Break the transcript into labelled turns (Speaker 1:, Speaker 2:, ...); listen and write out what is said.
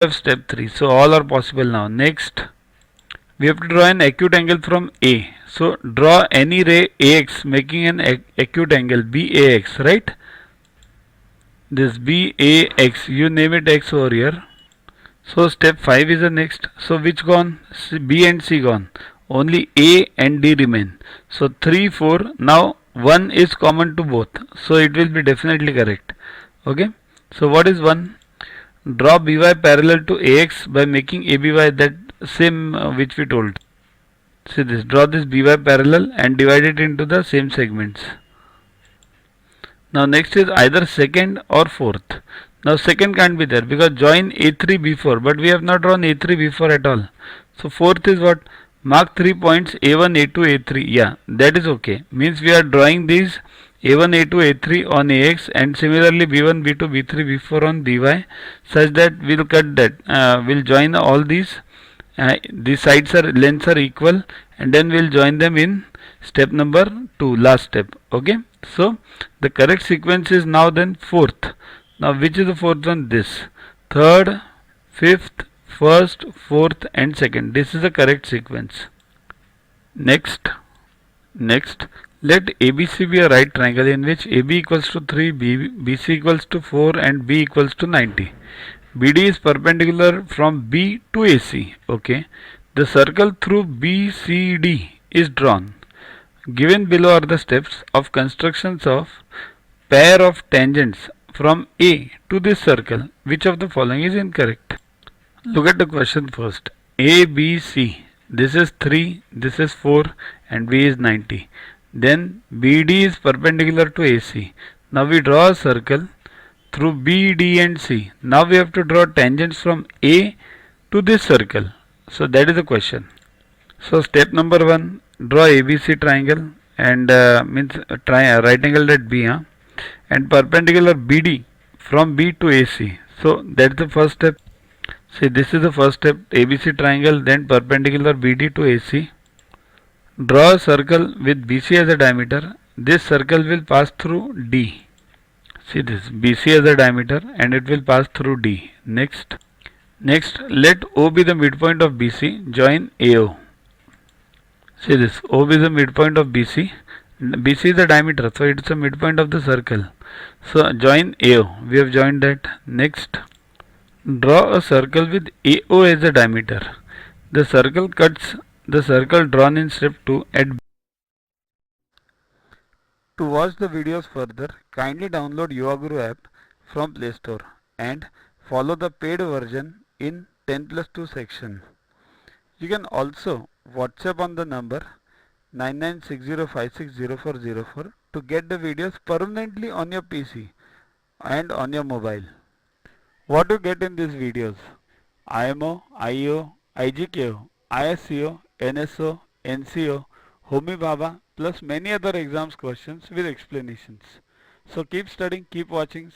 Speaker 1: have step 3. So all are possible now. Next, we have to draw an acute angle from A. So draw any ray AX making an acute angle BAX, right? This BAX, you name it X over here. So step 5 is the next. So which gone? B and C gone. Only A and D remain. So 3, 4. Now 1 is common to both. So it will be definitely correct. Okay. So what is 1? Draw BY parallel to AX by making ABY, that same which we told. See this. Draw this BY parallel and divide it into the same segments. Now next is either second or fourth. Now second can't be there because join A3 B4, but we have not drawn A3 B4 at all. So fourth is what? Mark 3 points A1, A2, A3. Yeah, that is okay. Means we are drawing these A1, A2, A3 on AX and similarly B1, B2, B3, B4 on BY, such that we'll cut that. We'll join all these. These sides are lengths are equal, and then we'll join them in step number 2, last step. Okay. So the correct sequence is now then fourth. Now which is the fourth one? This. Third, fifth, first, fourth and second. This is the correct sequence. Next, let ABC be a right triangle in which AB equals to 3, BC equals to 4 and B equals to 90. BD is perpendicular from B to AC. Okay. The circle through BCD is drawn. Given below are the steps of constructions of pair of tangents from A to this circle. Which of the following is incorrect? Look at the question first. A, B, C. This is 3, this is 4 and B is 90. Then BD is perpendicular to AC. Now we draw a circle through B, D and C. Now we have to draw tangents from A to this circle. So that is the question. So step number 1, draw ABC triangle and means right angle at B, and perpendicular BD from B to AC. So that's the first step. See, this is the first step, ABC triangle, then perpendicular BD to AC. Draw a circle with BC as a diameter. This circle will pass through D. See this, BC as a diameter and it will pass through D. Next, let O be the midpoint of BC. Join AO. See this, O is the midpoint of BC. BC is the diameter, so it is the midpoint of the circle. So join AO. We have joined that. Next, draw a circle with AO as the diameter. The circle cuts the circle drawn in step 2 at B. To watch the videos further, kindly download YuvaGuru app from Play Store and follow the paid version in 10+2 section. You can also WhatsApp on the number 9960560404 to get the videos permanently on your PC and on your mobile. What you get in these videos? IMO, IO, IGKO, ISCO, NSO, NCO, Homi Bhabha plus many other exams questions with explanations. So keep studying, keep watching.